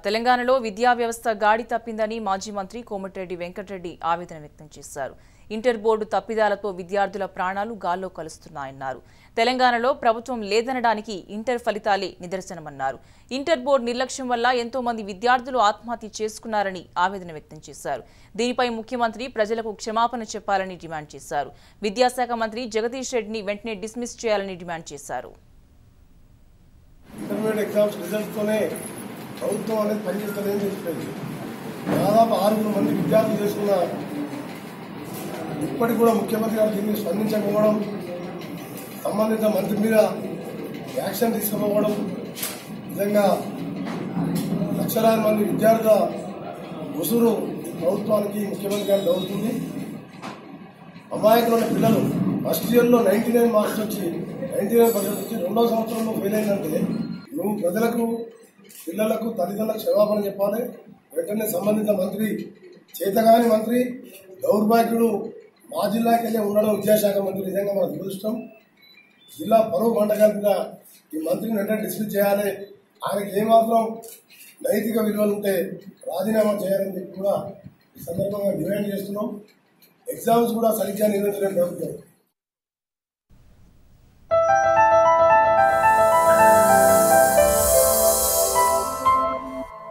తెలంగాణలో విద్యా వ్యవస్థ గాడి తప్పిందని మాజీ మంత్రి కోమటిరెడ్డి వెంకటరెడ్డి ఆవేదన వ్యక్తం చేశారు. ఇంటర్ బోర్డు తప్పిదాలతో విద్యార్థుల ప్రాణాలు గాల్లో కలుస్తున్నాయన్నారు. తెలంగాణలో ప్రభుత్వం లేదనడానికి ఇంటర్ ఫలితాలే నిదర్శనమన్నారు. ఇంటర్ బోర్డు నిర్లక్ష్యం వల్ల ఎంతో మంది విద్యార్థులు ఆత్మహత్య చేసుకున్నారని ఆవేదన వ్యక్తం చేశారు. దీనిపై ముఖ్యమంత్రి ప్రజలకు క్షమాపణ చెప్పాలని డిమాండ్ చేశారు. విద్యాశాఖ మంత్రి జగదీష్ రెడ్డిని వెంటనే డిస్మిస్ చేయాలని డిమాండ్ చేశారు. ప్రభుత్వం అనేది పనిచేస్తలేదని తెలిసిపోయింది. దాదాపు 6 మంది విద్యార్థులు చేసుకున్న ఇప్పటికి కూడా ముఖ్యమంత్రి గారు దీన్ని స్పందించకపోవడం, సంబంధిత మంత్రి మీద యాక్షన్ తీసుకోకపోవడం, నిజంగా లక్షలాది మంది విద్యార్థుల ఉసురు ప్రభుత్వానికి ముఖ్యమంత్రి గారు దొరుకుతుంది. అమాయకులైన పిల్లలు ఫస్ట్ ఇయర్లో 99 మార్క్స్ వచ్చి 99% వచ్చి 2వ సంవత్సరంలో ఫెయిల్ అయిందంటే నువ్వు ప్రజలకు, పిల్లలకు, తల్లిదండ్రులకు క్షమాపణ చెప్పాలి. వెంటనే సంబంధిత మంత్రి, చేతగాని మంత్రి, దౌర్భాగ్యుడు మా జిల్లాకి వెళ్ళి ఉండడం విద్యాశాఖ మంత్రి నిజంగా మన దురదృష్టం. జిల్లా పరువు మంట కలిపిన ఈ మంత్రిని వెంటనే డిస్మిస్ చేయాలి. ఆయనకి ఏమాత్రం నైతిక విలువలు ఉంటే రాజీనామా చేయాలని చెప్పి కూడా ఈ సందర్భంగా డిమాండ్ చేస్తున్నాం. ఎగ్జామ్స్ కూడా సరిగ్గా నిర్వహించలేని ప్రభుత్వం.